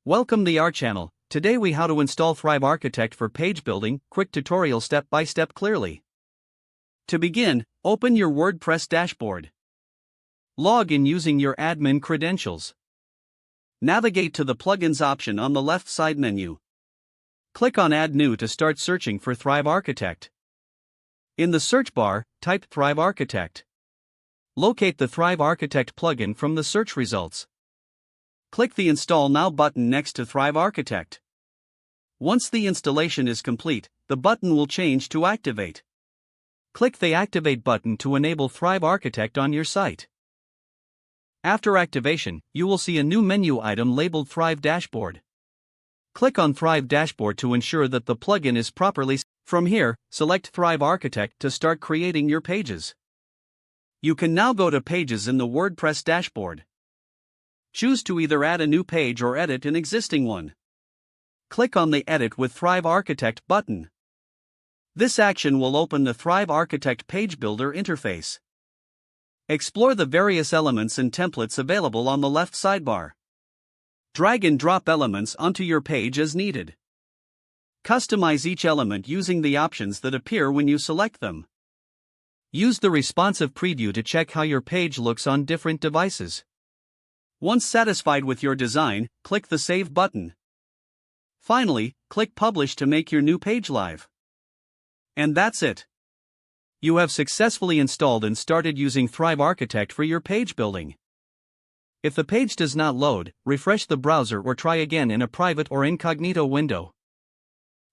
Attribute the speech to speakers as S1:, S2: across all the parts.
S1: Welcome to our channel. Today we how to install Thrive Architect for page building, quick tutorial step by step clearly. To begin, open your WordPress dashboard. Log in using your admin credentials. Navigate to the plugins option on the left side menu. Click on Add New to start searching for Thrive Architect. In the search bar, type Thrive Architect. Locate the Thrive Architect plugin from the search results. Click the Install Now button next to Thrive Architect. Once the installation is complete, the button will change to Activate. Click the Activate button to enable Thrive Architect on your site. After activation, you will see a new menu item labeled Thrive Dashboard. Click on Thrive Dashboard to ensure that the plugin is properly set. From here, select Thrive Architect to start creating your pages. You can now go to Pages in the WordPress dashboard. Choose to either add a new page or edit an existing one. Click on the Edit with Thrive Architect button. This action will open the Thrive Architect Page Builder interface. Explore the various elements and templates available on the left sidebar. Drag and drop elements onto your page as needed. Customize each element using the options that appear when you select them. Use the responsive preview to check how your page looks on different devices. Once satisfied with your design, click the Save button. Finally, click Publish to make your new page live. And that's it. You have successfully installed and started using Thrive Architect for your page building. If the page does not load, refresh the browser or try again in a private or incognito window.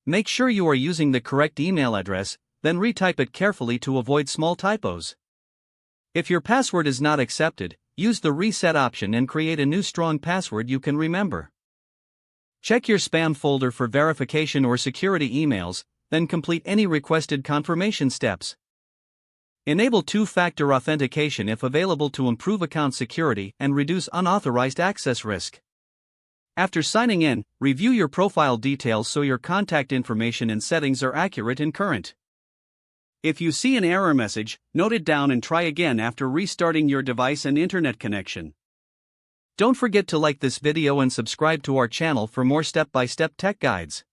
S1: Make sure you are using the correct email address, then retype it carefully to avoid small typos. If your password is not accepted, use the reset option and create a new strong password you can remember. Check your spam folder for verification or security emails, then complete any requested confirmation steps. Enable two-factor authentication if available to improve account security and reduce unauthorized access risk. After signing in, review your profile details so your contact information and settings are accurate and current. If you see an error message, note it down and try again after restarting your device and internet connection. Don't forget to like this video and subscribe to our channel for more step-by-step tech guides.